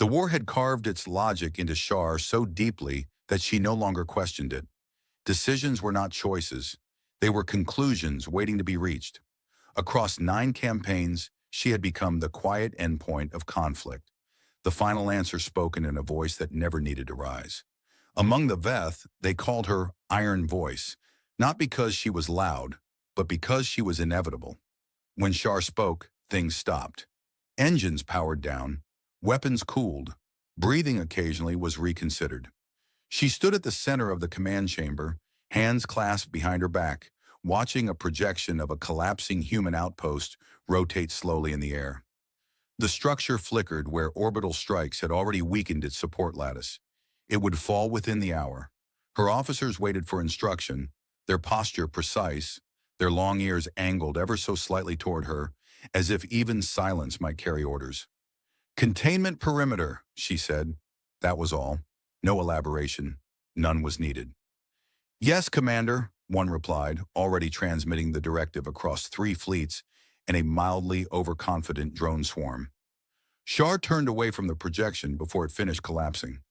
The war had carved its logic into Shar so deeply that she no longer questioned it. Decisions were not choices. They were conclusions waiting to be reached. Across 9 campaigns, she had become the quiet endpoint of conflict, the final answer spoken in a voice that never needed to rise. Among the Veth, they called her Iron Voice, not because she was loud, but because she was inevitable. When Shar spoke, things stopped. Engines powered down, weapons cooled, breathing occasionally was reconsidered. She stood at the center of the command chamber, hands clasped behind her back, watching a projection of a collapsing human outpost rotate slowly in the air. The structure flickered where orbital strikes had already weakened its support lattice. It would fall within the hour. Her officers waited for instruction, their posture precise, their long ears angled ever so slightly toward her, as if even silence might carry orders. "Containment perimeter," she said. That was all. No elaboration. None was needed. "Yes, Commander," one replied, already transmitting the directive across 3 fleets and a mildly overconfident drone swarm. Shar turned away from the projection before it finished collapsing.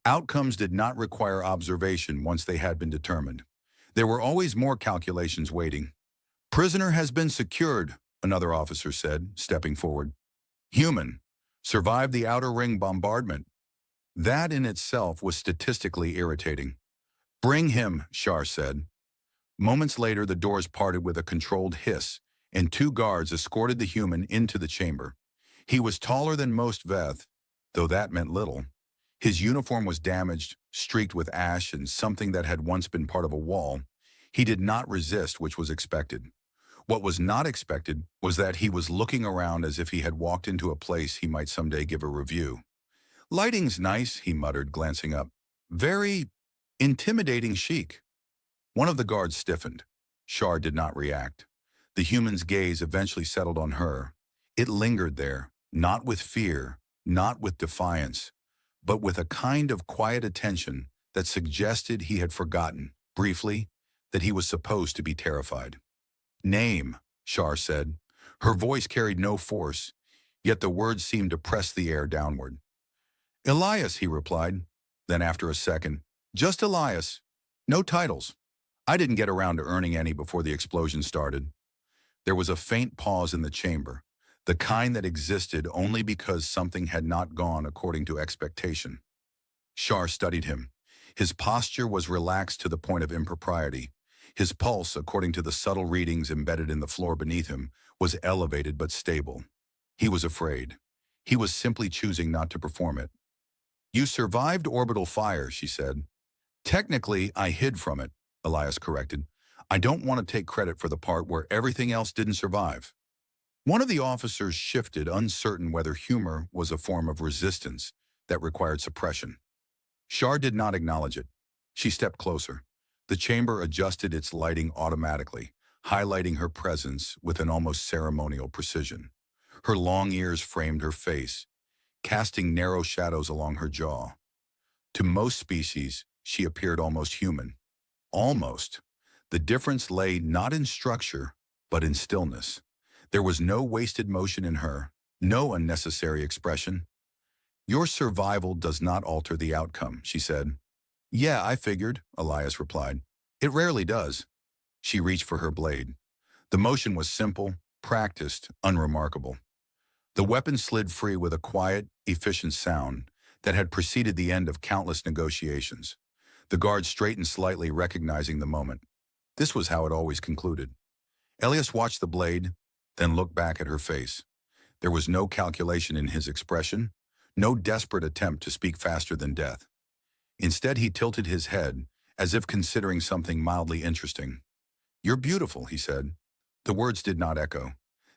Outcomes did not require observation once they had been determined. There were always more calculations waiting. "Prisoner has been secured," another officer said, stepping forward. "Human. Survived the outer ring bombardment." That in itself was statistically irritating. "Bring him," Shar said. Moments later, the doors parted with a controlled hiss, and 2 guards escorted the human into the chamber. He was taller than most Veth, though that meant little. His uniform was damaged, streaked with ash and something that had once been part of a wall. He did not resist, which was expected. What was not expected was that he was looking around as if he had walked into a place he might someday give a review. "Lighting's nice," he muttered, glancing up. "Very intimidating chic." One of the guards stiffened. Shar did not react. The human's gaze eventually settled on her. It lingered there, not with fear, not with defiance, but with a kind of quiet attention that suggested he had forgotten, briefly, that he was supposed to be terrified. "Name," Shar said. Her voice carried no force, yet the words seemed to press the air downward. "Elias," he replied. Then after a second, "Just Elias. No titles. I didn't get around to earning any before the explosion started." There was a faint pause in the chamber, the kind that existed only because something had not gone according to expectation. Shar studied him. His posture was relaxed to the point of impropriety. His pulse, according to the subtle readings embedded in the floor beneath him, was elevated but stable. He was afraid. He was simply choosing not to perform it. "You survived orbital fire," she said. "Technically, I hid from it," Elias corrected. "I don't want to take credit for the part where everything else didn't survive." One of the officers shifted, uncertain whether humor was a form of resistance that required suppression. Shar did not acknowledge it. She stepped closer. The chamber adjusted its lighting automatically, highlighting her presence with an almost ceremonial precision. Her long ears framed her face, casting narrow shadows along her jaw. To most species, she appeared almost human. Almost. The difference lay not in structure, but in stillness. There was no wasted motion in her, no unnecessary expression. "Your survival does not alter the outcome," she said. "Yeah, I figured," Elias replied. "It rarely does." She reached for her blade. The motion was simple, practiced, unremarkable. The weapon slid free with a quiet, efficient sound that had preceded the end of countless negotiations. The guard straightened slightly, recognizing the moment. This was how it always concluded. Elias watched the blade, then looked back at her face. There was no calculation in his expression, no desperate attempt to speak faster than death. Instead, he tilted his head, as if considering something mildly interesting. "You're beautiful," he said. The words did not echo.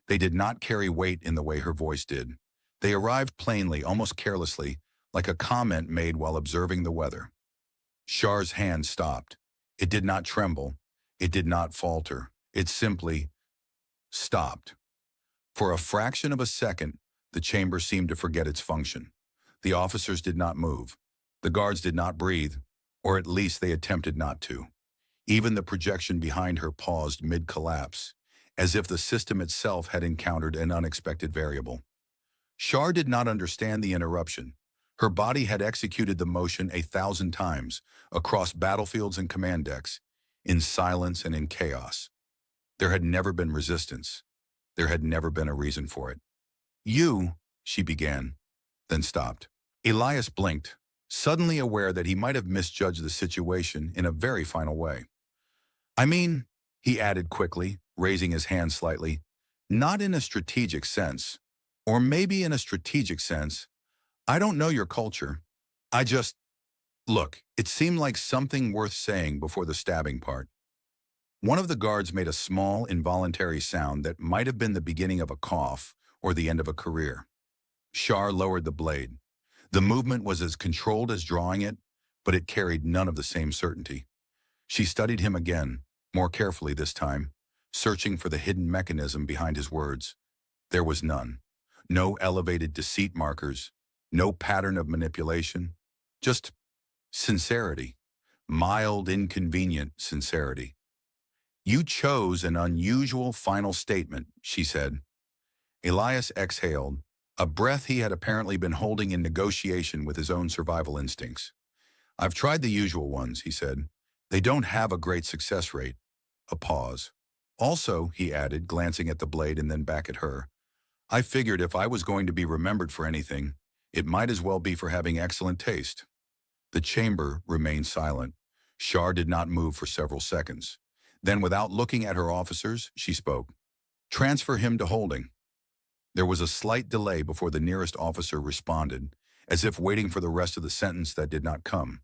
They did not carry weight in the way her voice did. They arrived plainly, almost carelessly, like a comment made while observing the weather. Shar's hand stopped. It did not tremble. It did not falter. It simply stopped. For a fraction of a second, the chamber seemed to forget its function. The officers did not move. The guards did not breathe, or at least they attempted not to. Even the projection behind her paused mid-collapse, as if the system itself had encountered an unexpected variable. Shar did not understand the interruption. Her body had executed the motion 1,000 times across battlefields and command decks, in silence and in chaos. There had never been resistance. There had never been a reason for it. "You," she began, then stopped. Elias blinked, suddenly aware that he might have misjudged the situation in a very final way. "I mean," he added quickly, raising his hand slightly, "not in a strategic sense. Or maybe in a strategic sense. I don't know your culture. I just, look, it seemed like something worth saying before the stabbing part." One of the guards made a small, involuntary sound that might have been the beginning of a cough or the end of a career. Shar lowered the blade. The movement was as controlled as drawing it, but it carried none of the same certainty. She studied him again, more carefully this time, searching for the hidden mechanism behind his words. There was none. No elevated deceit markers, no pattern of manipulation, just sincerity, mild, inconvenient sincerity. "You chose an unusual final statement," she said. Elias exhaled, a breath he had apparently been holding in negotiation with his own survival instincts. "I've tried the usual ones," he said. "They don't have a great success rate." A pause. "Also," he added, glancing at the blade and then back at her, "I figured if I was going to be remembered for anything, it might as well be for having excellent taste." The chamber remained silent. Shar did not move for several seconds. Then, without looking at her officers, she spoke. "Transfer him to holding." There was a slight delay before the nearest officer responded, as if waiting for the rest of the sentence that did not come.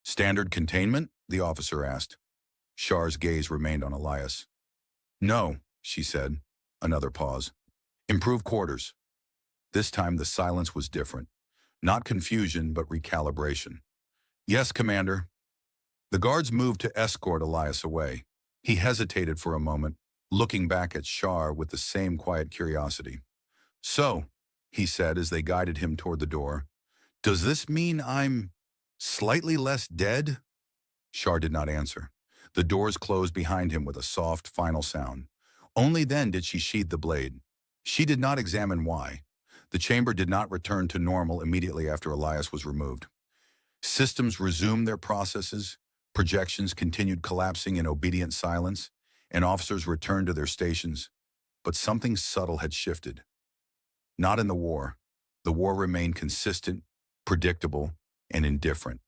"Standard containment?" the officer asked. Shar's gaze remained on Elias. "No," she said. Another pause. "Improved quarters." This time the silence was different. Not confusion, but recalibration. "Yes, Commander." The guards moved to escort Elias away. He hesitated for a moment, looking back at Shar with the same quiet curiosity. "So," he said as they guided him toward the door, "does this mean I'm slightly less dead?" Shar did not answer. The doors closed behind him with a soft, final sound. Only then did she sheathe the blade. She did not examine why. The chamber did not return to normal immediately after Elias was removed. Systems resumed their processes, projections continued collapsing in obedient silence, and officers returned to their stations. But something subtle had shifted. Not in the war. The war remained consistent, predictable, and indifferent.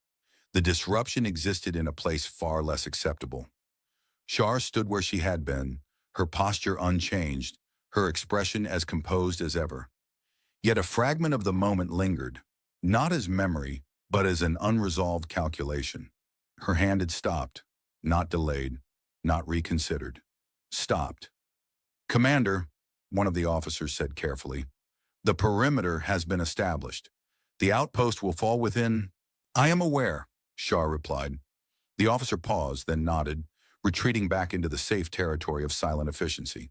The disruption existed in a place far less acceptable. Shar stood where she had been, her posture unchanged, her expression as composed as ever. Yet a fragment of the moment lingered, not as memory, but as an unresolved calculation. Her hand had stopped, not delayed, not reconsidered. Stopped. "Commander," one of the officers said carefully, "the perimeter has been established. The outpost will fall within—" "I am aware," Shar replied. The officer paused, then nodded, retreating back into the safe territory of silent efficiency.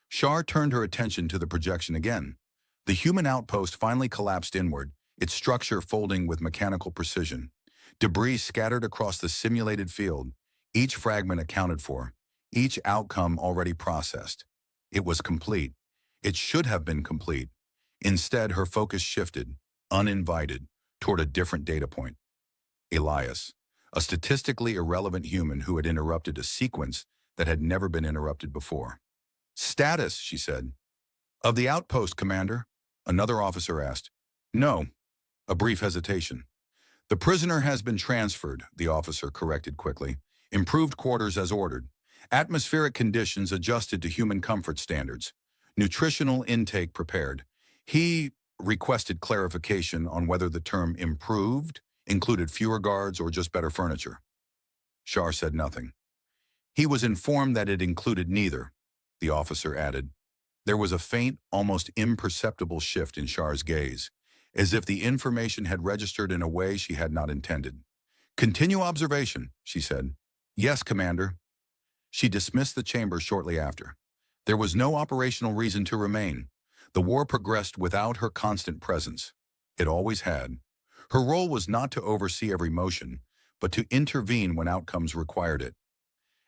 Shar turned her attention to the projection again. The human outpost finally collapsed inward, its structure folding with mechanical precision. Debris scattered across the simulated field, each fragment accounted for, each outcome already processed. It was complete. It should have been complete. Instead, her focus shifted, uninvited, toward a different data point. Elias, a statistically irrelevant human who had interrupted a sequence that had never been interrupted before. "Status," she said. "Of the outpost, Commander?" Another officer asked. "No." A brief hesitation. "The prisoner has been transferred," the officer corrected quickly. "Improved quarters as ordered. Atmospheric conditions adjusted to human comfort standards. Nutritional intake prepared." He requested clarification on whether the term improved included fewer guards or just better furniture. Shar said nothing. "He was informed that it included neither," the officer added. There was a faint, almost imperceptible shift in Shar's gaze, as if the information had registered in a way she had not intended. "Continue observation," she said. "Yes, Commander." She dismissed the chamber shortly after. There was no operational reason to remain. The war progressed without her constant presence. It always had. Her role was not to oversee every motion, but to intervene when outcomes required it.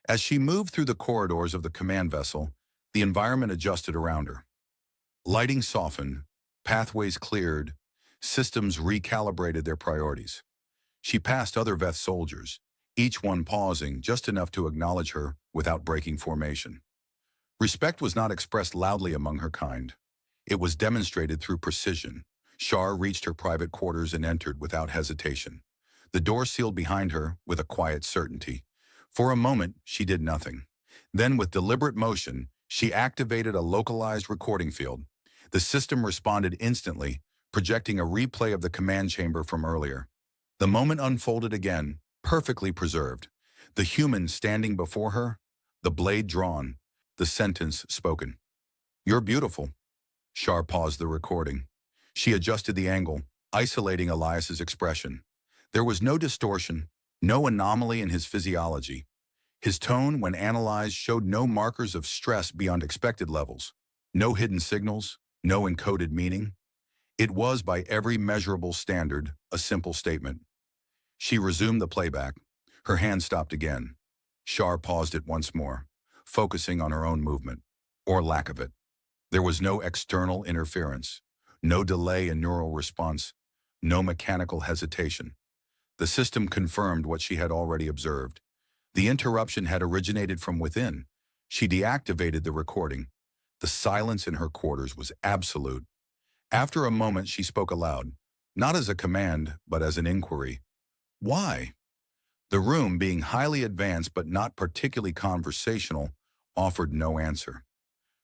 As she moved through the corridors of the command vessel, the environment adjusted around her. Lighting softened, pathways cleared, Systems recalibrated their priorities. She passed other Veth soldiers, each one pausing just enough to acknowledge her without breaking formation. Respect was not expressed loudly among her kind. It was demonstrated through precision. Shar reached her private quarters and entered without hesitation. The door sealed behind her with a quiet certainty. For a moment, she did nothing. Then, with deliberate motion, she activated a localized recording field. The system responded instantly, projecting a replay of the command chamber from earlier. The moment unfolded again, perfectly preserved. The human standing before her, the blade drawn, the sentence spoken. "You're beautiful." Shar paused the recording. She adjusted the angle, isolating Elias's expression. There was no distortion, no anomaly in his physiology. His tone, when analyzed, showed no markers of stress beyond expected levels. No hidden signals, no encoded meaning. It was, by every measurable standard, a simple statement. She resumed the playback. Her hand stopped again. Shar paused it once more, focusing on her own movement, or lack of it. There was no external interference, no delay in neural response, no mechanical hesitation. The system confirmed what she had already observed. The interruption had originated from within. She deactivated the recording. The silence in her quarters was absolute. After a moment, she spoke aloud, not as a command, but as an inquiry. "Why?" The room, being highly advanced but not particularly conversational, offered no answer.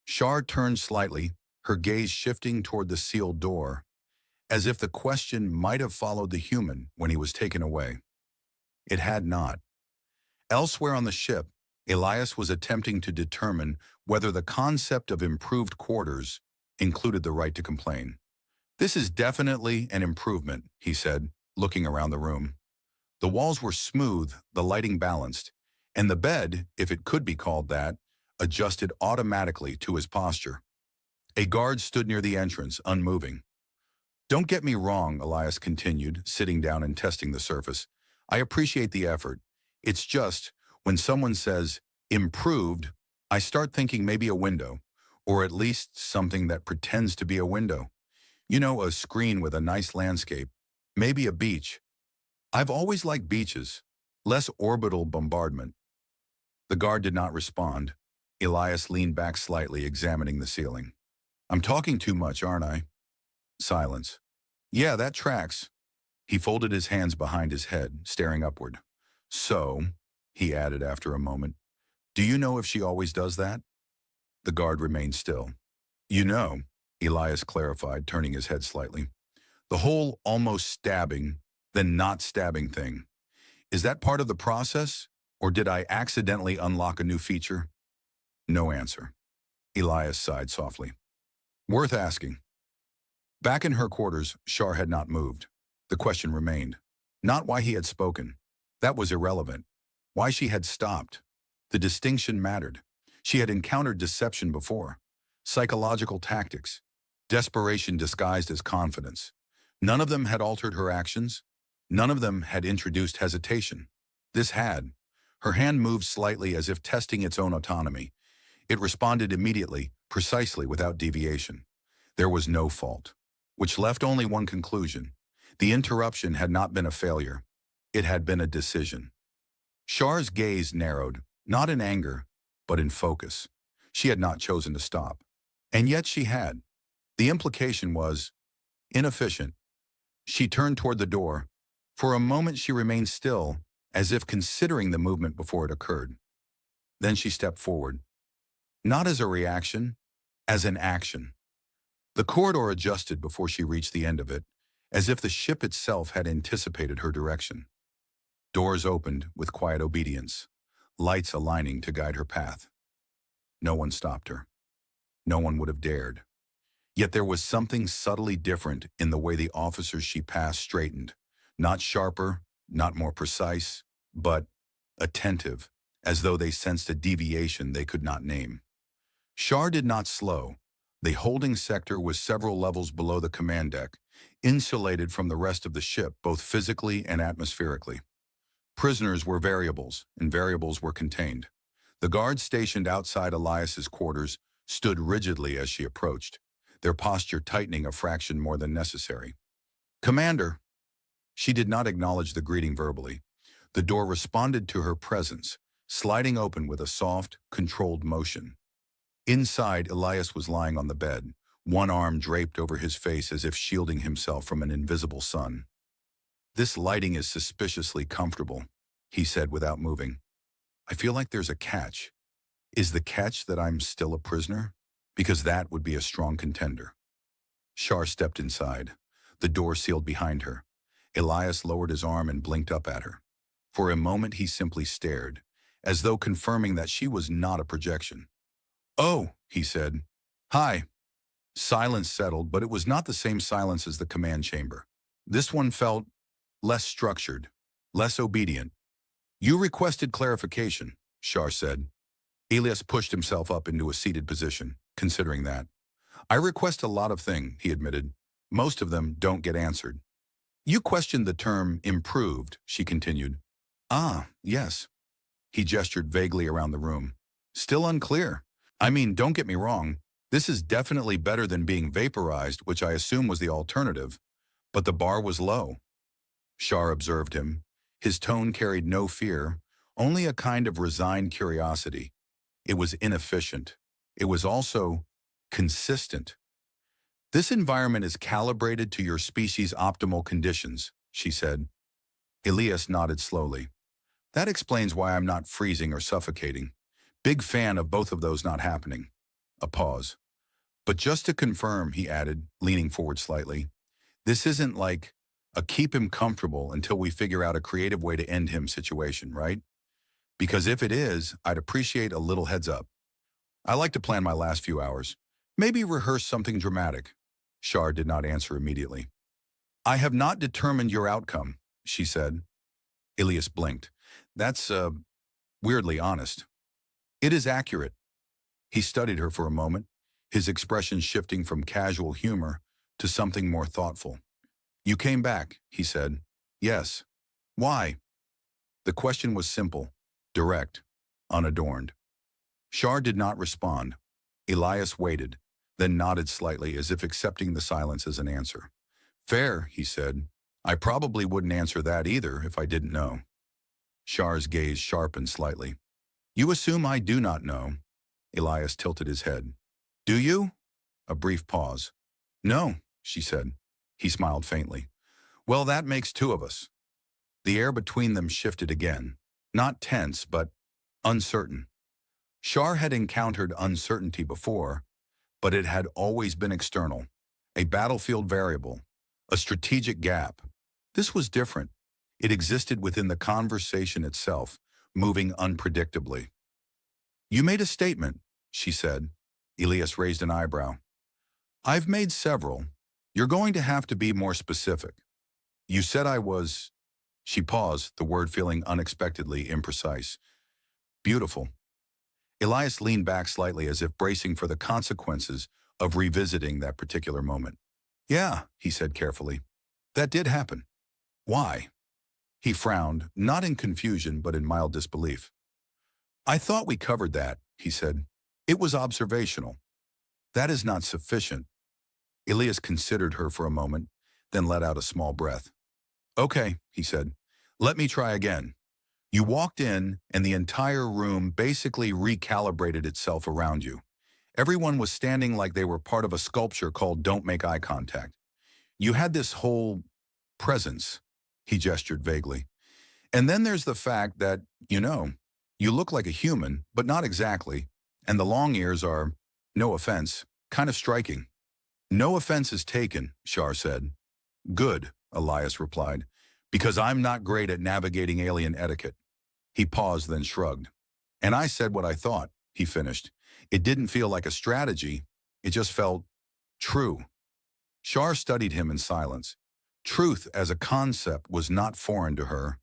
Shar turned slightly, her gaze shifting toward the sealed door, as if the question might have followed the human when he was taken away. It had not. Elsewhere on the ship, Elias was attempting to determine whether the concept of improved quarters included the right to complain. "This is definitely an improvement," he said, looking around the room. The walls were smooth, the lighting balanced, and the bed, if it could be called that, adjusted automatically to his posture. A guard stood near the entrance, unmoving. "Don't get me wrong," Elias continued, sitting down and testing the surface. "I appreciate the effort. It's just, when someone says, 'improved,' I start thinking maybe a window, or at least something that pretends to be a window. You know, a screen with a nice landscape, maybe a beach. I've always liked beaches, less orbital bombardment." The guard did not respond. Elias leaned back slightly, examining the ceiling. "I'm talking too much, aren't I?" Silence. "Yeah, that tracks." He folded his hands behind his head, staring upward. "So," he added after a moment, "do you know if she always does that?" The guard remained still. "You know," Elias clarified, turning his head slightly, "the whole almost stabbing, then not stabbing thing. Is that part of the process, or did I accidentally unlock a new feature?" No answer. Elias sighed softly. "Worth asking." Back in her quarters, Shar had not moved. The question remained. Not why he had spoken. That was irrelevant. Why she had stopped. The distinction mattered. She had encountered deception before. Psychological tactics. Desperation disguised as confidence. None of them had altered her actions. None of them had introduced hesitation. This had. Her hand moved slightly as if testing its own autonomy. It responded immediately, precisely, without deviation. There was no fault. Which left only one conclusion. The interruption had not been a failure. It had been a decision. Shar's gaze narrowed, not in anger, but in focus. She had not chosen to stop. And yet she had. The implication was inefficient. She turned toward the door. For a moment she remained still, as if considering the movement before it occurred. Then she stepped forward. Not as a reaction, as an action. The corridor adjusted before she reached the end of it, as if the ship itself had anticipated her direction. Doors opened with quiet obedience, lights aligning to guide her path. No one stopped her. No one would have dared. Yet there was something subtly different in the way the officers she passed straightened, not sharper, not more precise, but attentive, as though they sensed a deviation they could not name. Shar did not slow. The holding sector was several levels below the command deck, insulated from the rest of the ship both physically and atmospherically. Prisoners were variables, and variables were contained. The guards stationed outside Elias's quarters stood rigidly as she approached, their posture tightening a fraction more than necessary. Commander. She did not acknowledge the greeting verbally. The door responded to her presence, sliding open with a soft, controlled motion. Inside, Elias was lying on the bed, one arm draped over his face as if shielding himself from an invisible sun. "This lighting is suspiciously comfortable," he said without moving. "I feel like there's a catch. Is the catch that I'm still a prisoner? Because that would be a strong contender." Shar stepped inside. The door sealed behind her. Elias lowered his arm and blinked up at her. For a moment he simply stared, as though confirming that she was not a projection. "Oh," he said. "Hi." Silence settled, but it was not the same silence as the command chamber. This one felt less structured, less obedient. "You requested clarification," Shar said. Elias pushed himself up into a seated position, considering that. "I request a lot of things," he admitted. "Most of them don't get answered." "You questioned the term improved," she continued. "Ah, yes." He gestured vaguely around the room. "Still unclear. I mean, don't get me wrong. This is definitely better than being vaporized, which I assume was the alternative. But the bar was low." Shar observed him. His tone carried no fear, only a kind of resigned curiosity. It was inefficient. It was also consistent. "This environment is calibrated to your species' optimal conditions," she said. Elias nodded slowly. "That explains why I'm not freezing or suffocating. Big fan of both of those not happening." A pause. "But just to confirm," he added, leaning forward slightly, "this isn't like a keep him comfortable until we figure out a creative way to end him situation, right? Because if it is, I'd appreciate a little heads up. I like to plan my last few hours. Maybe rehearse something dramatic." Shar did not answer immediately. "I have not determined your outcome," she said. Elias blinked. "That's, weirdly honest." "It is accurate." He studied her for a moment, his expression shifting from casual humor to something more thoughtful. "You came back," he said. "Yes." "Why?" The question was simple, direct, unadorned. Shar did not respond. Elias waited, then nodded slightly as if accepting the silence as an answer. "Fair," he said. "I probably wouldn't answer that either if I didn't know." Shar's gaze sharpened slightly. "You assume I do not know." Elias tilted his head. "Do you?" A brief pause. "No," she said. He smiled faintly. "Well, that makes two of us." The air between them shifted again. Not tense, but uncertain. Shar had encountered uncertainty before, but it had always been external. A battlefield variable. A strategic gap. This was different. It existed within the conversation itself, moving unpredictably. "You made a statement," she said. Elias raised an eyebrow. "I've made several. You're going to have to be more specific. You said I was..." She paused, the word feeling unexpectedly imprecise. "Beautiful." Elias leaned back slightly as if bracing for the consequences of revisiting that particular moment. "Yeah," he said carefully. "That did happen." "Why?" He frowned, not in confusion but in mild disbelief. "I thought we covered that," he said. "It was observational." "That is not sufficient." Elias considered her for a moment, then let out a small breath. "Okay," he said. "Let me try again. You walked in, and the entire room basically recalibrated itself around you. Everyone was standing like they were part of a sculpture called Don't Make Eye Contact. You had this whole presence," he gestured vaguely. "And then there's the fact that, you look like a human, but not exactly, and the long ears are, no offense, kind of striking." "No offense is taken," Shar said. "Good," Elias replied, "because I'm not great at navigating alien etiquette." He paused, then shrugged. "And I said what I thought," he finished. "It didn't feel like a strategy. It just felt true." Shar studied him in silence. Truth as a concept was not foreign to her.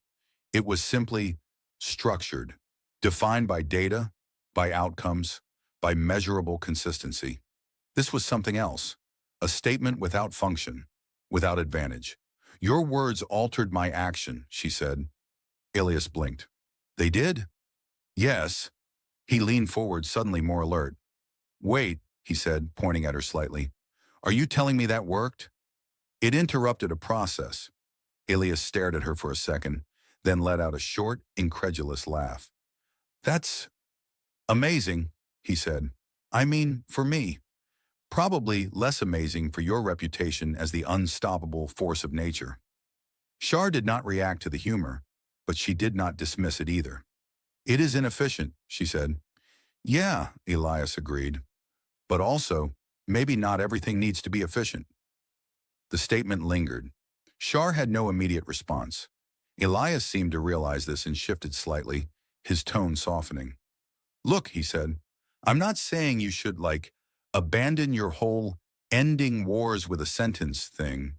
It was simply structured, defined by data, by outcomes, by measurable consistency. This was something else, a statement without function, without advantage. "Your words altered my action," she said. Elias blinked. "They did?" "Yes." He leaned forward, suddenly more alert. "Wait," he said, pointing at her slightly. "Are you telling me that worked?" It interrupted a process. Elias stared at her for a second, then let out a short, incredulous laugh. That's amazing, he said. I mean, for me. Probably less amazing for your reputation as the unstoppable force of nature. Shar did not react to the humor, but she did not dismiss it either. It is inefficient, she said. Yeah, Elias agreed. But also, maybe not everything needs to be efficient. The statement lingered. Shar had no immediate response. Elias seemed to realize this and shifted slightly, his tone softening. Look, he said, I'm not saying you should, abandon your whole ending wars with a sentence thing.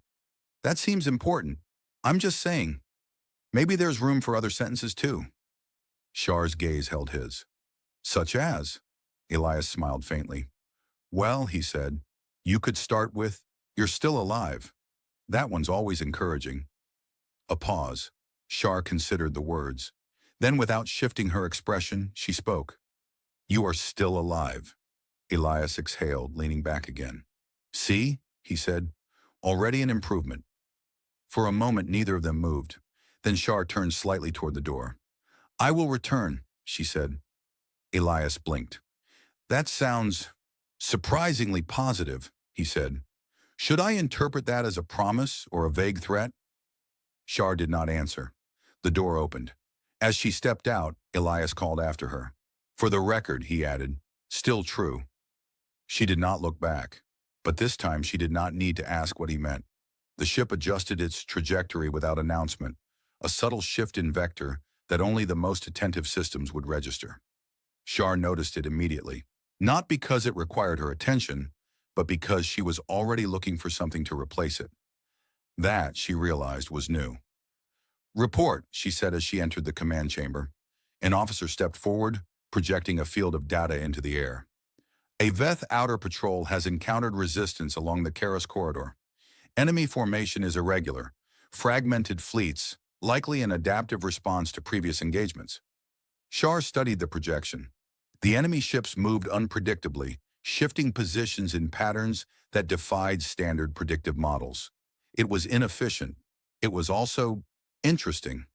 That seems important. I'm just saying, maybe there's room for other sentences too. Shar's gaze held his. Such as? Elias smiled faintly. Well, he said, you could start with, you're still alive. That one's always encouraging. A pause. Shar considered the words. Then, without shifting her expression, she spoke. You are still alive. Elias exhaled, leaning back again. See, he said, already an improvement. For a moment, neither of them moved. Then Shar turned slightly toward the door. I will return, she said. Elias blinked. That sounds surprisingly positive, he said. Should I interpret that as a promise or a vague threat? Shar did not answer. The door opened. As she stepped out, Elias called after her. For the record, he added, still true. She did not look back, but this time she did not need to ask what he meant. The ship adjusted its trajectory without announcement, a subtle shift in vector that only the most attentive systems would register. Shar noticed it immediately, not because it required her attention, but because she was already looking for something to replace it. That, she realized, was new. Report, she said as she entered the command chamber. An officer stepped forward, projecting a field of data into the air. A Veth outer patrol has encountered resistance along the Karas corridor. Enemy formation is irregular, fragmented fleets, likely an adaptive response to previous engagements. Shar studied the projection. The enemy ships moved unpredictably, shifting positions in patterns that defied standard predictive models. It was inefficient. It was also interesting.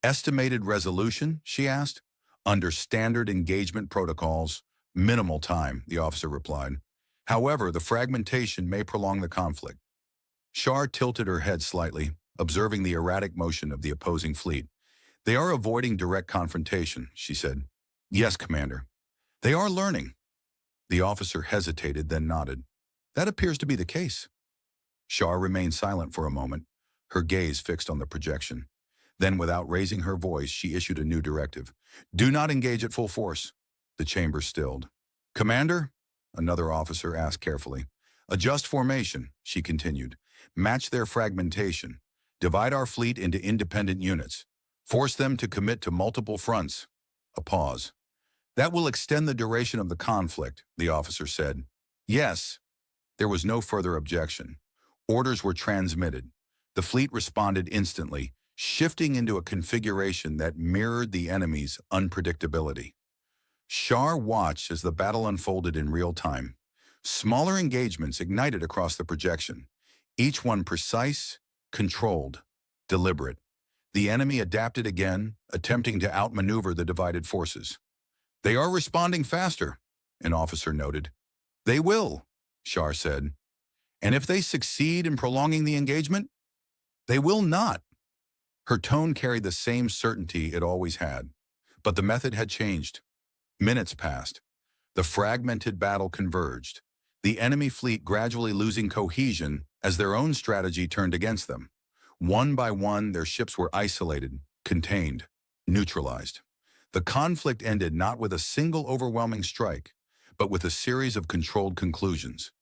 Estimated resolution, she asked. Under standard engagement protocols, minimal time, the officer replied. However, the fragmentation may prolong the conflict. Shar tilted her head slightly, observing the erratic motion of the opposing fleet. They are avoiding direct confrontation, she said. Yes, Commander. They are learning. The officer hesitated, then nodded. That appears to be the case. Shar remained silent for a moment, her gaze fixed on the projection. Then, without raising her voice, she issued a new directive. Do not engage at full force. The chamber stilled. Commander? Another officer asked carefully. Adjust formation, she continued. Match their fragmentation. Divide our fleet into independent units. Force them to commit to multiple fronts. A pause. That will extend the duration of the conflict, the officer said. Yes. There was no further objection. Orders were transmitted. The fleet responded instantly, shifting into a configuration that mirrored the enemy's unpredictability. Shar watched as the battle unfolded in real time. Smaller engagements ignited across the projection, each one precise, controlled, deliberate. The enemy adapted again, attempting to outmaneuver the divided forces. They are responding faster, an officer noted. They will, Shar said. And if they succeed in prolonging the engagement, they will not. Her tone carried the same certainty it always had, but the method had changed. Minutes passed. The fragmented battle converged, the enemy fleet gradually losing cohesion as their own strategy turned against them. One by one, their ships were isolated, contained, neutralized. The conflict ended not with a single overwhelming strike, but with a series of controlled conclusions.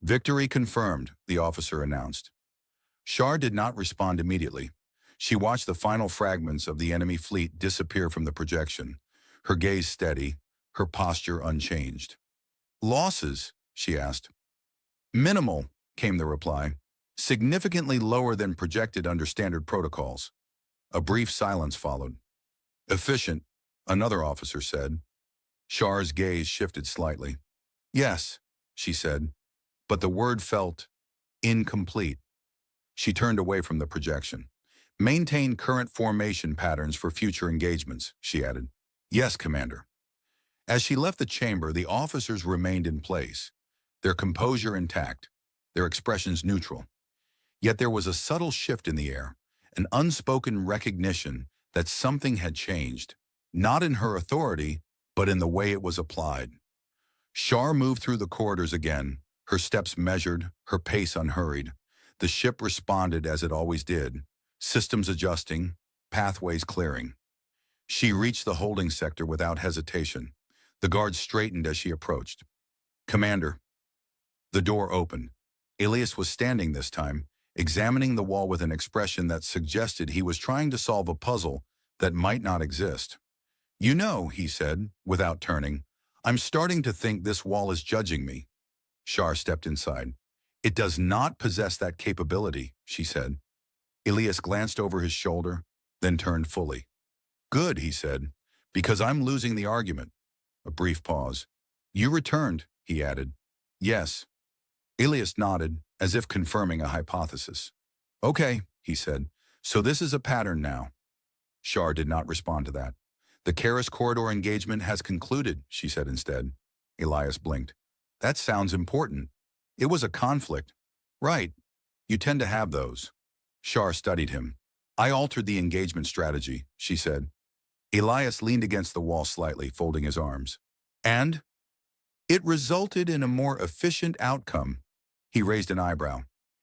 Victory confirmed, the officer announced. Shar did not respond immediately. She watched the final fragments of the enemy fleet disappear from the projection, her gaze steady, her posture unchanged. Losses? She asked. Minimal, came the reply. Significantly lower than projected under standard protocols. A brief silence followed. Efficient, another officer said. Shar's gaze shifted slightly. Yes, she said, but the word felt incomplete. She turned away from the projection. Maintain current formation patterns for future engagements, she added. Yes, Commander. As she left the chamber, the officers remained in place, their composure intact, their expressions neutral. Yet there was a subtle shift in the air, an unspoken recognition that something had changed, not in her authority, but in the way it was applied. Shar moved through the corridors again, her steps measured, her pace unhurried. The ship responded as it always did, systems adjusting, pathways clearing. She reached the holding sector without hesitation. The guards straightened as she approached. Commander. The door opened. Elias was standing this time, examining the wall with an expression that suggested he was trying to solve a puzzle that might not exist. You know, he said, without turning, I'm starting to think this wall is judging me. Shar stepped inside. It does not possess that capability, she said. Elias glanced over his shoulder, then turned fully. Good, he said, because I'm losing the argument. A brief pause. You returned, he added. Yes. Elias nodded, as if confirming a hypothesis. Okay, he said, so this is a pattern now. Shar did not respond to that. The Karis corridor engagement has concluded, she said instead. Elias blinked. That sounds important. It was a conflict. Right. You tend to have those. Shar studied him. I altered the engagement strategy, she said. Elias leaned against the wall slightly, folding his arms. And? It resulted in a more efficient outcome. He raised an eyebrow.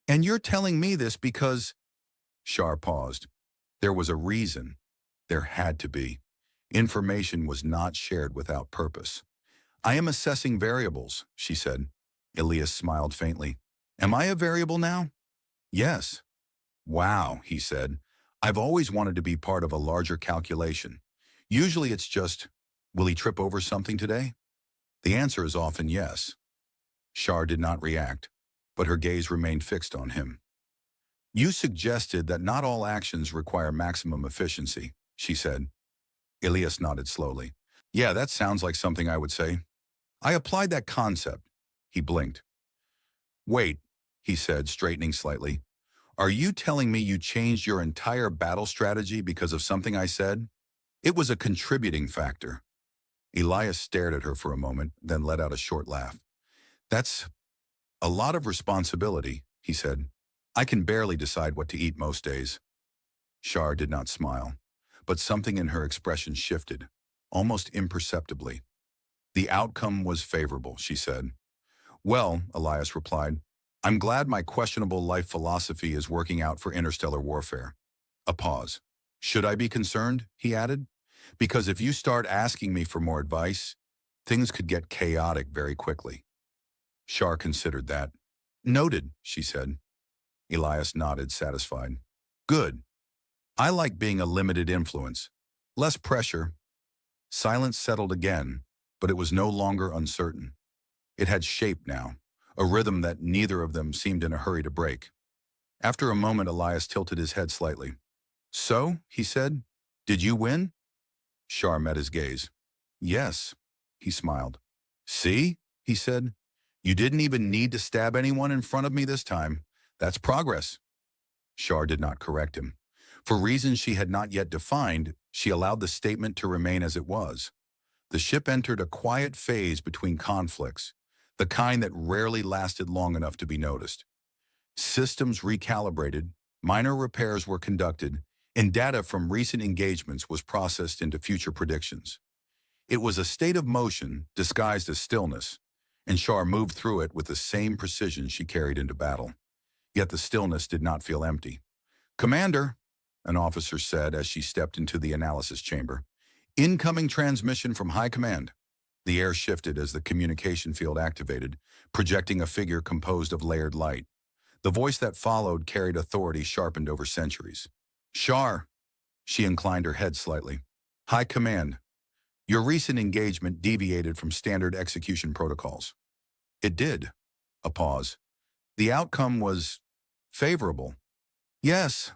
And you're telling me this because… Shar paused. There was a reason. There had to be. Information was not shared without purpose. I am assessing variables, she said. Elias smiled faintly. Am I a variable now? Yes. Wow, he said. I've always wanted to be part of a larger calculation. Usually it's just, will he trip over something today? The answer is often yes. Shar did not react, but her gaze remained fixed on him. You suggested that not all actions require maximum efficiency, she said. Elias nodded slowly. Yeah, that sounds like something I would say. I applied that concept. He blinked. Wait, he said, straightening slightly. Are you telling me you changed your entire battle strategy because of something I said? It was a contributing factor. Elias stared at her for a moment, then let out a short laugh. That's a lot of responsibility, he said. I can barely decide what to eat most days. Shar did not smile, but something in her expression shifted, almost imperceptibly. The outcome was favorable, she said. Well, Elias replied, I'm glad my questionable life philosophy is working out for interstellar warfare. A pause. Should I be concerned? He added. Because if you start asking me for more advice, things could get chaotic very quickly. Shar considered that. Noted, she said. Elias nodded, satisfied. Good. I like being a limited influence. Less pressure. Silence settled again, but it was no longer uncertain. It had shape now, a rhythm that neither of them seemed in a hurry to break. After a moment, Elias tilted his head slightly. So, he said, did you win? Shar met his gaze. Yes, he smiled. See, he said, you didn't even need to stab anyone in front of me this time. That's progress. Shar did not correct him. For reasons she had not yet defined, she allowed the statement to remain as it was. The ship entered a quiet phase between conflicts, the kind that rarely lasted long enough to be noticed. Systems recalibrated, minor repairs were conducted, and data from recent engagements was processed into future predictions. It was a state of motion disguised as stillness, and Shar moved through it with the same precision she carried into battle. Yet the stillness did not feel empty. Commander, an officer said as she stepped into the analysis chamber. Incoming transmission from High Command. The air shifted as the communication field activated, projecting a figure composed of layered light. The voice that followed carried authority sharpened over centuries. Shar, she inclined her head slightly. High Command, your recent engagement deviated from standard execution protocols. It did. A pause. The outcome was favorable. Yes.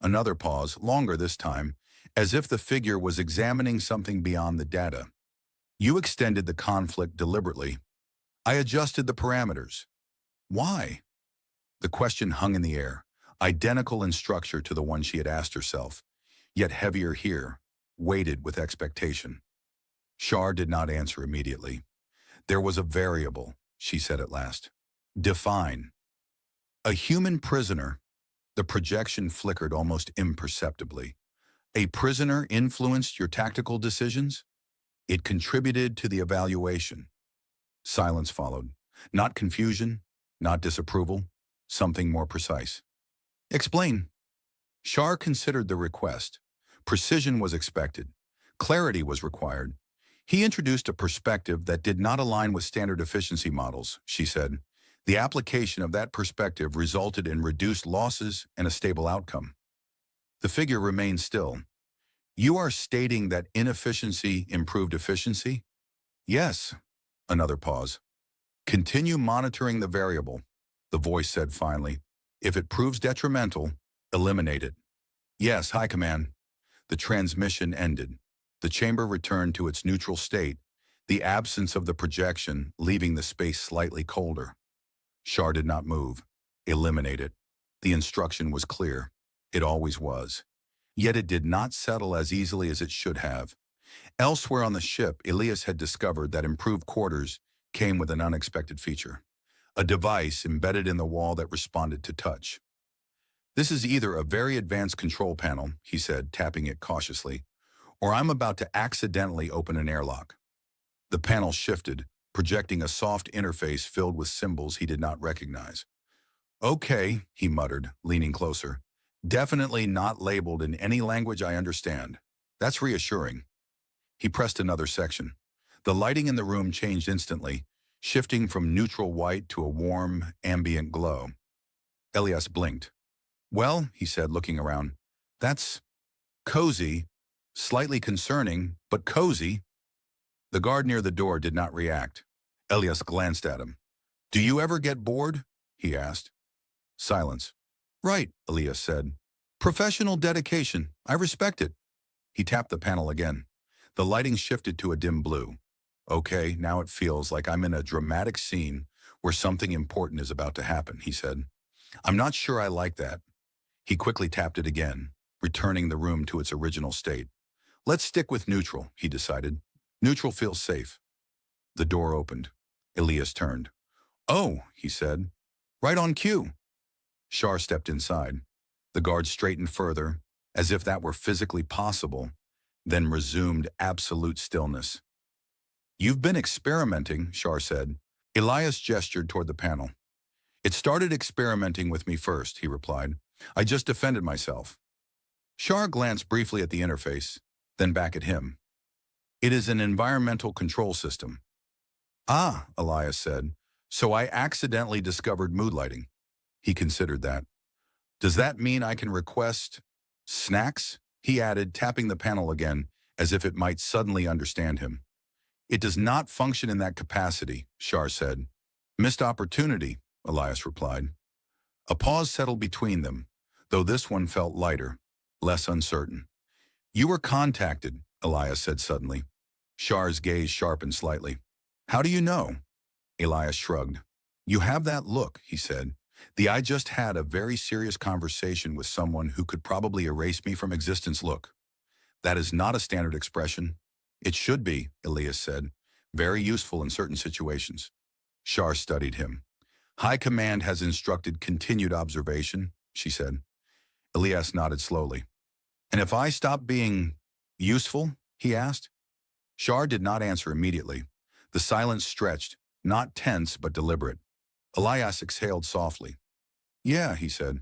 Another pause, longer this time, as if the figure was examining something beyond the data. You extended the conflict deliberately. I adjusted the parameters. Why? The question hung in the air, identical in structure to the one she had asked herself, yet heavier here, weighted with expectation. Shar did not answer immediately. There was a variable, she said at last. Define. A human prisoner. The projection flickered almost imperceptibly. A prisoner influenced your tactical decisions? It contributed to the evaluation. Silence followed. Not confusion, not disapproval, something more precise. Explain. Shar considered the request. Precision was expected. Clarity was required. He introduced a perspective that did not align with standard efficiency models, she said. The application of that perspective resulted in reduced losses and a stable outcome. The figure remained still. You are stating that inefficiency improved efficiency? Yes. Another pause. Continue monitoring the variable, the voice said finally. If it proves detrimental, eliminate it. Yes, High Command. The transmission ended. The chamber returned to its neutral state, the absence of the projection leaving the space slightly colder. Shar did not move. Eliminate it. The instruction was clear. It always was. Yet it did not settle as easily as it should have. Elsewhere on the ship, Elias had discovered that improved quarters came with an unexpected feature. A device embedded in the wall that responded to touch. This is either a very advanced control panel, he said, tapping it cautiously, or I'm about to accidentally open an airlock. The panel shifted, projecting a soft interface filled with symbols he did not recognize. Okay, he muttered, leaning closer. Definitely not labeled in any language I understand. That's reassuring. He pressed another section. The lighting in the room changed instantly, shifting from neutral white to a warm, ambient glow. Elias blinked. Well, he said, looking around, that's cozy, slightly concerning, but cozy. The guard near the door did not react. Elias glanced at him. Do you ever get bored? He asked. Silence. Right, Elias said. Professional dedication. I respect it. He tapped the panel again. The lighting shifted to a dim blue. Okay, now it feels like I'm in a dramatic scene where something important is about to happen, he said. I'm not sure I like that. He quickly tapped it again, returning the room to its original state. Let's stick with neutral, he decided. Neutral feels safe. The door opened. Elias turned. Oh, he said. Right on cue. Shar stepped inside. The guard straightened further, as if that were physically possible, then resumed absolute stillness. You've been experimenting, Shar said. Elias gestured toward the panel. It started experimenting with me first, he replied. I just defended myself. Shar glanced briefly at the interface, then back at him. It is an environmental control system. Ah, Elias said. So I accidentally discovered mood lighting. He considered that. Does that mean I can request snacks? He added, tapping the panel again, as if it might suddenly understand him. It does not function in that capacity, Shar said. Missed opportunity, Elias replied. A pause settled between them, though this one felt lighter, less uncertain. You were contacted, Elias said suddenly. Shar's gaze sharpened slightly. How do you know? Elias shrugged. You have that look, he said. I just had a very serious conversation with someone who could probably erase me from existence look. That is not a standard expression. It should be, Elias said. Very useful in certain situations. Shar studied him. High Command has instructed continued observation, she said. Elias nodded slowly. And if I stop being useful? He asked. Shar did not answer immediately. The silence stretched, not tense but deliberate. Elias exhaled softly. Yeah, he said.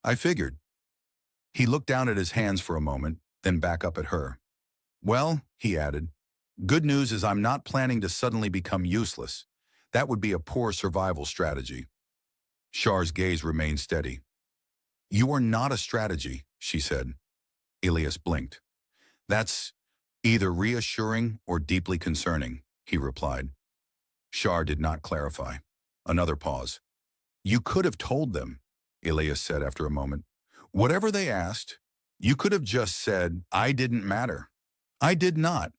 I figured. He looked down at his hands for a moment, then back up at her. Well, he added, good news is I'm not planning to suddenly become useless. That would be a poor survival strategy. Shar's gaze remained steady. You are not a strategy, she said. Elias blinked. That's either reassuring or deeply concerning, he replied. Shar did not clarify. Another pause. You could have told them, Elias said after a moment. Whatever they asked, you could have just said, I didn't matter. I did not.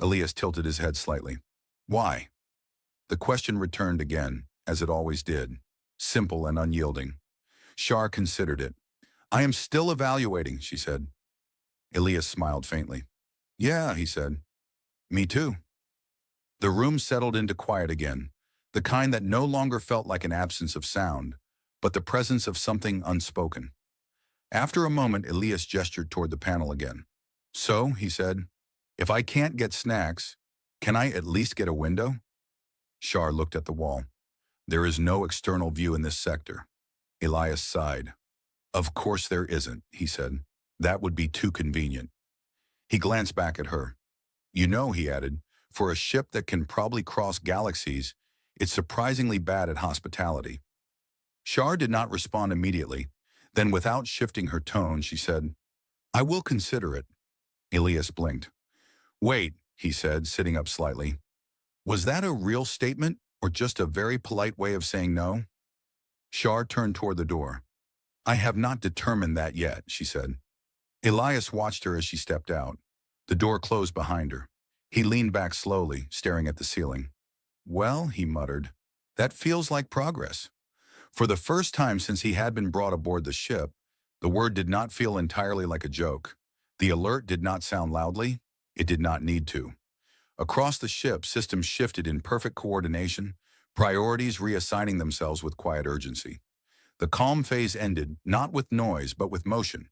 Elias tilted his head slightly. Why? The question returned again, as it always did, simple and unyielding. Shar considered it. I am still evaluating, she said. Elias smiled faintly. Yeah, he said. Me too. The room settled into quiet again, the kind that no longer felt like an absence of sound, but the presence of something unspoken. After a moment, Elias gestured toward the panel again. So, he said, if I can't get snacks, can I at least get a window? Shar looked at the wall. There is no external view in this sector. Elias sighed. Of course there isn't, he said. That would be too convenient. He glanced back at her. You know, he added, for a ship that can probably cross galaxies, it's surprisingly bad at hospitality. Shar did not respond immediately. Then, without shifting her tone, she said, I will consider it. Elias blinked. Wait, he said, sitting up slightly. Was that a real statement or just a very polite way of saying no? Shar turned toward the door. I have not determined that yet, she said. Elias watched her as she stepped out. The door closed behind her. He leaned back slowly, staring at the ceiling. Well, he muttered, that feels like progress. For the first time since he had been brought aboard the ship, the word did not feel entirely like a joke. The alert did not sound loudly. It did not need to. Across the ship, systems shifted in perfect coordination, priorities reassigning themselves with quiet urgency. The calm phase ended, not with noise, but with motion.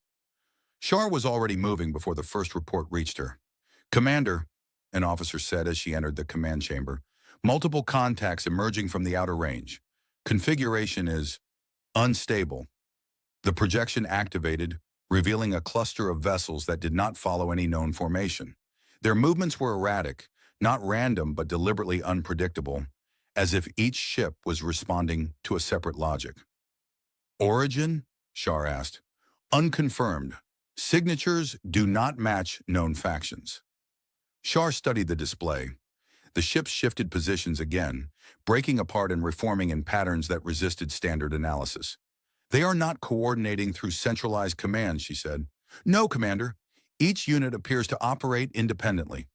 Shar was already moving before the first report reached her. Commander, an officer said as she entered the command chamber, multiple contacts emerging from the outer range. Configuration is unstable. The projection activated, revealing a cluster of vessels that did not follow any known formation. Their movements were erratic, not random but deliberately unpredictable, as if each ship was responding to a separate logic. Origin? Shar asked. Unconfirmed. Signatures do not match known factions. Shar studied the display. The ships shifted positions again, breaking apart and reforming in patterns that resisted standard analysis. They are not coordinating through centralized commands, she said. No, Commander. Each unit appears to operate independently.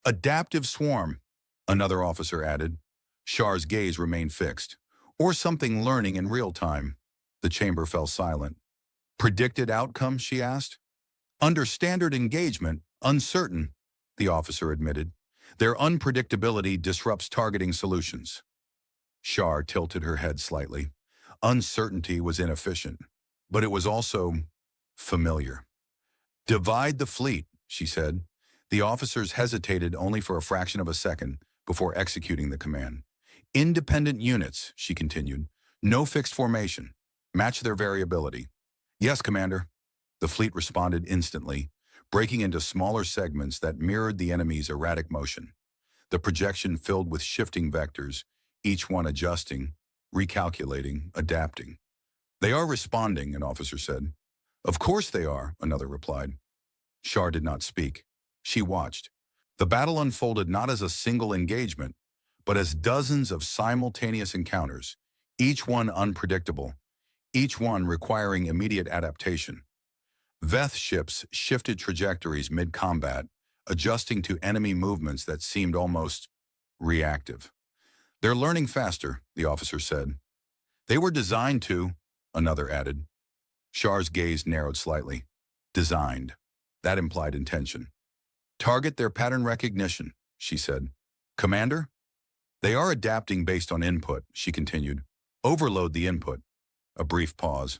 Adaptive swarm, another officer added. Shar's gaze remained fixed. Or something learning in real time. The chamber fell silent. Predicted outcome, she asked. Under standard engagement, uncertain, the officer admitted. Their unpredictability disrupts targeting solutions. Shar tilted her head slightly. Uncertainty was inefficient, but it was also familiar. Divide the fleet, she said. The officers hesitated only for a fraction of a second before executing the command. Independent units, she continued. No fixed formation. Match their variability. Yes, Commander. The fleet responded instantly, breaking into smaller segments that mirrored the enemy's erratic motion. The projection filled with shifting vectors, each one adjusting, recalculating, adapting. They are responding, an officer said. Of course they are, another replied. Shar did not speak. She watched. The battle unfolded not as a single engagement, but as dozens of simultaneous encounters, each one unpredictable, each one requiring immediate adaptation. Veth ships shifted trajectories mid-combat, adjusting to enemy movements that seemed almost reactive. They're learning faster, the officer said. They were designed to, another added. Shar's gaze narrowed slightly. Designed. That implied intention. Target their pattern recognition, she said. Commander? They are adapting based on input, she continued. Overload the input. A brief pause.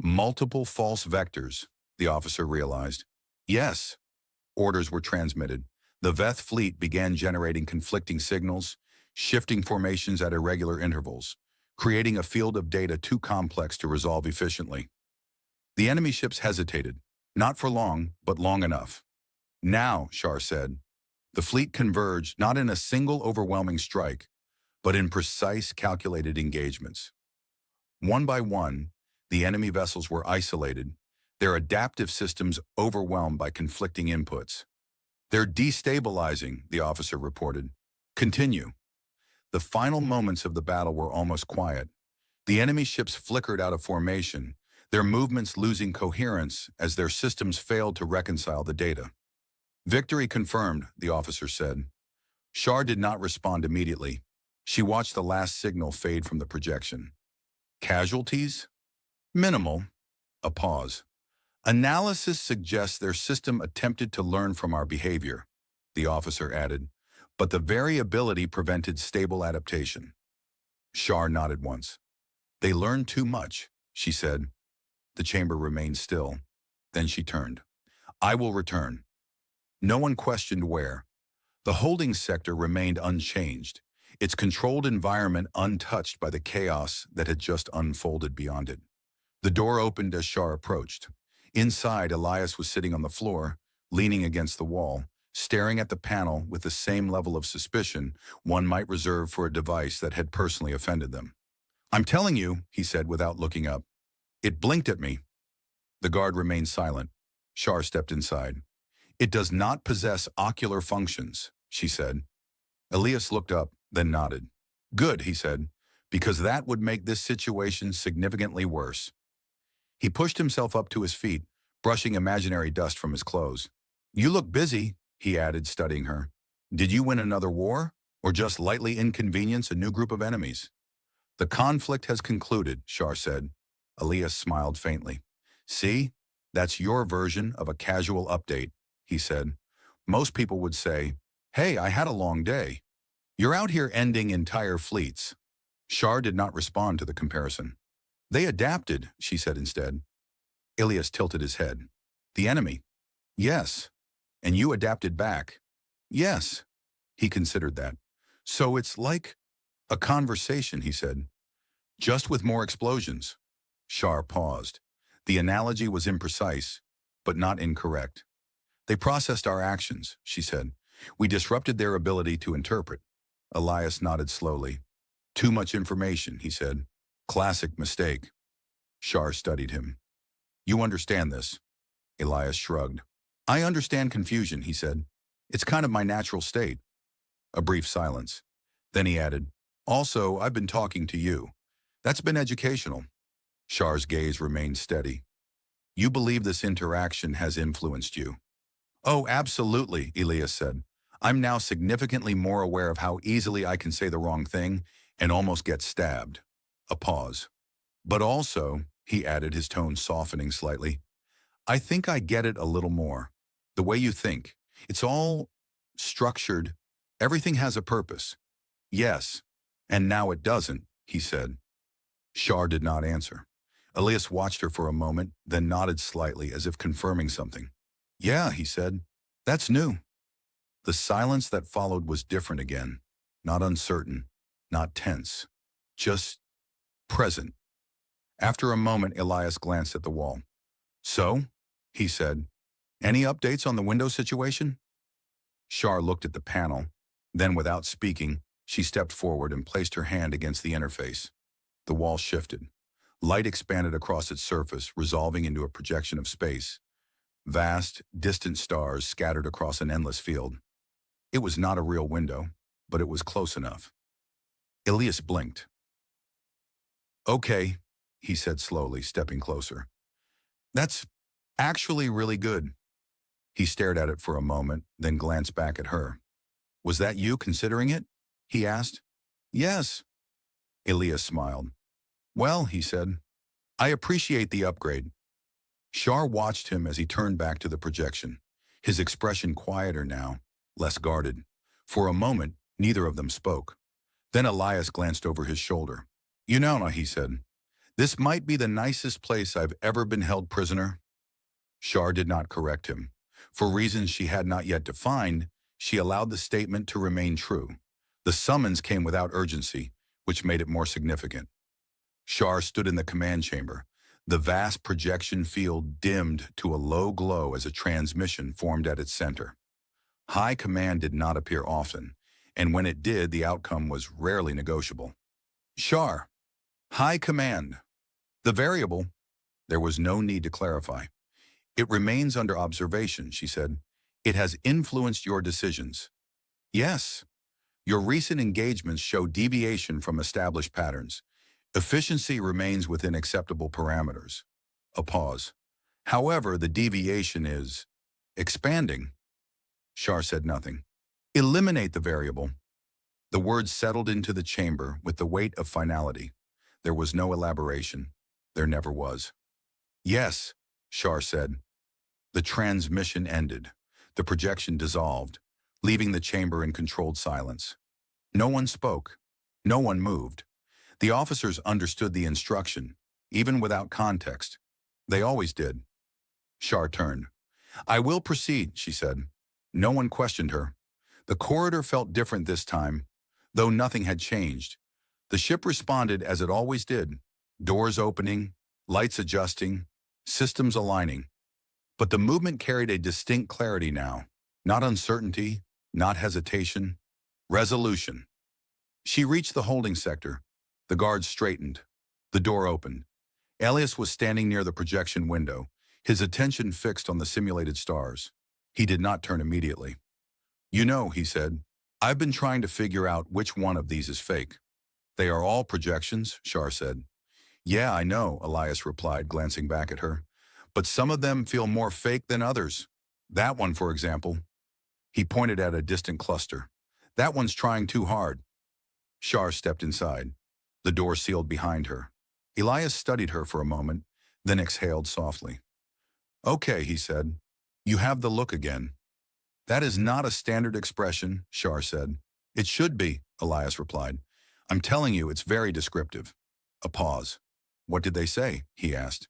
Multiple false vectors, the officer realized. Yes. Orders were transmitted. The Veth fleet began generating conflicting signals, shifting formations at irregular intervals, creating a field of data too complex to resolve efficiently. The enemy ships hesitated, not for long, but long enough. Now, Shar said, the fleet converged not in a single overwhelming strike, but in precise, calculated engagements. One by one, the enemy vessels were isolated, their adaptive systems overwhelmed by conflicting inputs. They're destabilizing, the officer reported. Continue. The final moments of the battle were almost quiet. The enemy ships flickered out of formation, their movements losing coherence as their systems failed to reconcile the data. Victory confirmed, the officer said. Shar did not respond immediately. She watched the last signal fade from the projection. Casualties? Minimal. A pause. Analysis suggests their system attempted to learn from our behavior, the officer added, but the variability prevented stable adaptation. Shar nodded once. They learned too much, she said. The chamber remained still. Then she turned. I will return. No one questioned where. The holding sector remained unchanged, its controlled environment untouched by the chaos that had just unfolded beyond it. The door opened as Shar approached. Inside, Elias was sitting on the floor, leaning against the wall, staring at the panel with the same level of suspicion one might reserve for a device that had personally offended them. I'm telling you, he said without looking up. It blinked at me. The guard remained silent. Shar stepped inside. It does not possess ocular functions, she said. Elias looked up, then nodded. Good, he said, because that would make this situation significantly worse. He pushed himself up to his feet, brushing imaginary dust from his clothes. You look busy, he added, studying her. Did you win another war, or just lightly inconvenience a new group of enemies? The conflict has concluded, Shar said. Elias smiled faintly. See, that's your version of a casual update, he said. Most people would say, hey, I had a long day. You're out here ending entire fleets. Shar did not respond to the comparison. They adapted, she said instead. Elias tilted his head. The enemy? Yes. And you adapted back? Yes. He considered that. So it's like a conversation, he said. Just with more explosions. Shar paused. The analogy was imprecise, but not incorrect. They processed our actions, she said. We disrupted their ability to interpret. Elias nodded slowly. Too much information, he said. Classic mistake. Shar studied him. You understand this? Elias shrugged. I understand confusion, he said. It's kind of my natural state. A brief silence. Then he added, also, I've been talking to you. That's been educational. Shar's gaze remained steady. You believe this interaction has influenced you? Oh, absolutely, Elias said. I'm now significantly more aware of how easily I can say the wrong thing and almost get stabbed. A pause. But also, he added, his tone softening slightly, I think I get it a little more. The way you think. It's all structured. Everything has a purpose. Yes. And now it doesn't, he said. Shar did not answer. Elias watched her for a moment, then nodded slightly as if confirming something. Yeah, he said. That's new. The silence that followed was different again. Not uncertain, not tense. Just present. After a moment, Elias glanced at the wall. So, he said, any updates on the window situation? Shar looked at the panel. Then, without speaking, she stepped forward and placed her hand against the interface. The wall shifted. Light expanded across its surface, resolving into a projection of space. Vast, distant stars scattered across an endless field. It was not a real window, but it was close enough. Elias blinked. Okay, he said slowly, stepping closer. That's actually really good. He stared at it for a moment, then glanced back at her. Was that you considering it? He asked. Yes. Elias smiled. Well, he said, I appreciate the upgrade. Shar watched him as he turned back to the projection, his expression quieter now, less guarded. For a moment, neither of them spoke. Then Elias glanced over his shoulder. You know, he said, this might be the nicest place I've ever been held prisoner. Shar did not correct him. For reasons she had not yet defined, she allowed the statement to remain true. The summons came without urgency, which made it more significant. Shar stood in the command chamber. The vast projection field dimmed to a low glow as a transmission formed at its center. High command did not appear often, and when it did, the outcome was rarely negotiable. Shar. High command. The variable. There was no need to clarify. It remains under observation, she said. It has influenced your decisions. Yes. Your recent engagements show deviation from established patterns. Efficiency remains within acceptable parameters. A pause. However, the deviation is expanding. Shar said nothing. Eliminate the variable. The words settled into the chamber with the weight of finality. There was no elaboration. There never was. Yes, Shar said. The transmission ended. The projection dissolved, leaving the chamber in controlled silence. No one spoke. No one moved. The officers understood the instruction, even without context. They always did. Shar turned. I will proceed, she said. No one questioned her. The corridor felt different this time, though nothing had changed. The ship responded as it always did, doors opening, lights adjusting, systems aligning. But the movement carried a distinct clarity now, not uncertainty, not hesitation, resolution. She reached the holding sector. The guards straightened. The door opened. Elias was standing near the projection window, his attention fixed on the simulated stars. He did not turn immediately. You know, he said, I've been trying to figure out which one of these is fake. They are all projections, Shar said. Yeah, I know, Elias replied, glancing back at her. But some of them feel more fake than others. That one, for example. He pointed at a distant cluster. That one's trying too hard. Shar stepped inside. The door sealed behind her. Elias studied her for a moment, then exhaled softly. Okay, he said. You have the look again. That is not a standard expression, Shar said. It should be, Elias replied. I'm telling you, it's very descriptive. A pause. What did they say? He asked.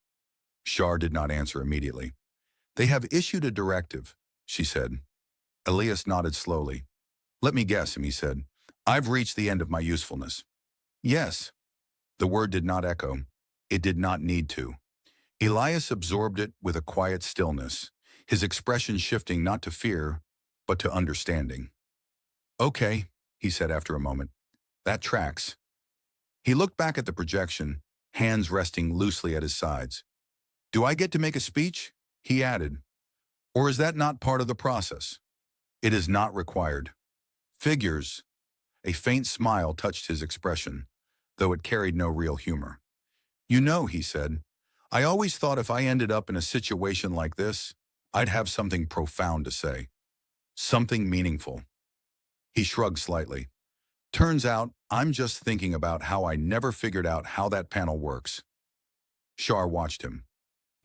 Shar did not answer immediately. They have issued a directive, she said. Elias nodded slowly. Let me guess, he said. I've reached the end of my usefulness. Yes. The word did not echo. It did not need to. Elias absorbed it with a quiet stillness, his expression shifting not to fear, but to understanding. Okay, he said after a moment. That tracks. He looked back at the projection, hands resting loosely at his sides. Do I get to make a speech? He added. Or is that not part of the process? It is not required. Figures. A faint smile touched his expression, though it carried no real humor. You know, he said, I always thought if I ended up in a situation like this, I'd have something profound to say. Something meaningful. He shrugged slightly. Turns out, I'm just thinking about how I never figured out how that panel works. Shar watched him.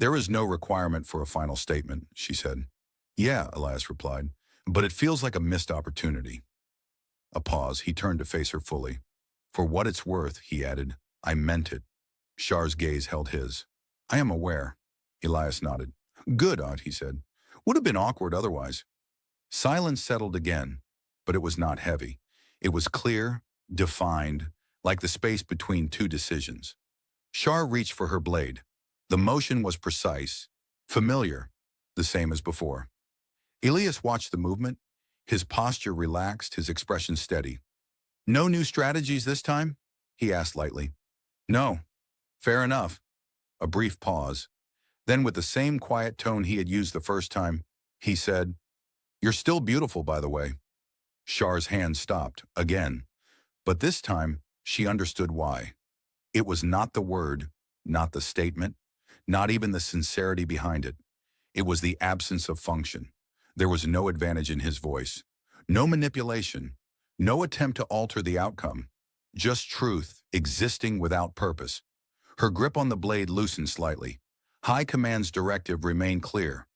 There is no requirement for a final statement, she said. Yeah, Elias replied, but it feels like a missed opportunity. A pause. He turned to face her fully. For what it's worth, he added, I meant it. Shar's gaze held his. I am aware. Elias nodded. Good, Aunt, he said. Would have been awkward otherwise. Silence settled again, but it was not heavy. It was clear, defined, like the space between two decisions. Shar reached for her blade. The motion was precise, familiar, the same as before. Elias watched the movement, his posture relaxed, his expression steady. No new strategies this time? He asked lightly. No. Fair enough. A brief pause. Then with the same quiet tone he had used the first time, he said, You're still beautiful, by the way. Shar's hand stopped, again. But this time, she understood why. It was not the word, not the statement, not even the sincerity behind it. It was the absence of function. There was no advantage in his voice, no manipulation, no attempt to alter the outcome, just truth existing without purpose. Her grip on the blade loosened slightly. High Command's directive remained clear.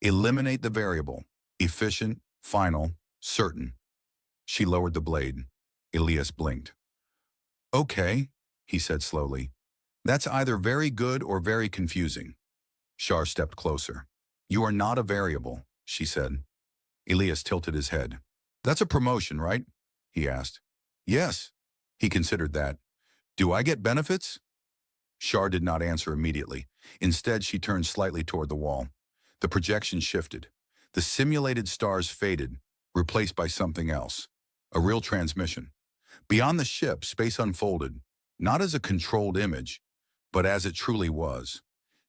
Eliminate the variable, efficient, final, certain. She lowered the blade. Elias blinked. Okay, he said slowly. That's either very good or very confusing. Shar stepped closer. You are not a variable, she said. Elias tilted his head. That's a promotion, right? He asked. Yes. He considered that. Do I get benefits? Shar did not answer immediately. Instead, she turned slightly toward the wall. The projection shifted. The simulated stars faded, replaced by something else. A real transmission. Beyond the ship, space unfolded, not as a controlled image, but as it truly was.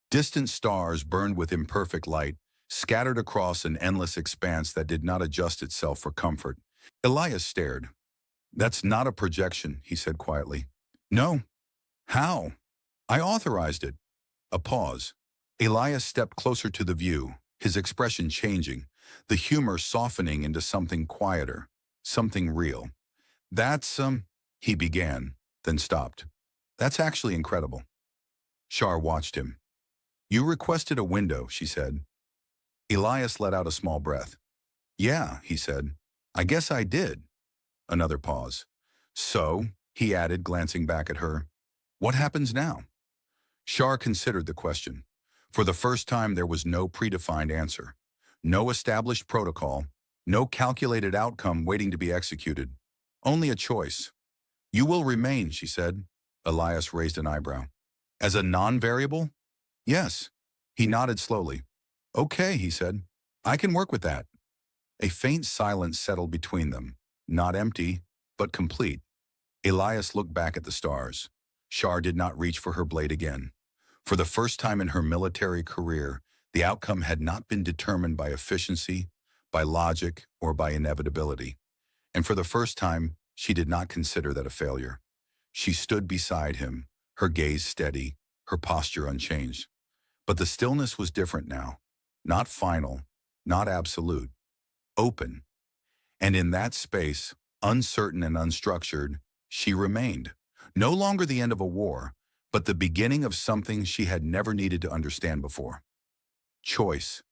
Distant stars burned with imperfect light, scattered across an endless expanse that did not adjust itself for comfort. Elias stared. That's not a projection, he said quietly. No. How? I authorized it. A pause. Elias stepped closer to the view, his expression changing, the humor softening into something quieter, something real. That's, he began, then stopped. That's actually incredible. Shar watched him. You requested a window, she said. Elias let out a small breath. Yeah, he said. I guess I did. Another pause. So, he added, glancing back at her, what happens now? Shar considered the question. For the first time, there was no predefined answer. No established protocol. No calculated outcome waiting to be executed. Only a choice. You will remain, she said. Elias raised an eyebrow. As a non-variable? Yes. He nodded slowly. Okay, he said. I can work with that. A faint silence settled between them. Not empty, but complete. Elias looked back at the stars. Shar did not reach for her blade again. For the first time in her military career, the outcome had not been determined by efficiency, by logic, or by inevitability. And for the first time, she did not consider that a failure. She stood beside him, her gaze steady, her posture unchanged. But the stillness was different now. Not final, not absolute, open. And in that space, uncertain and unstructured, she remained. No longer the end of a war, but the beginning of something she had never needed to understand before. Choice.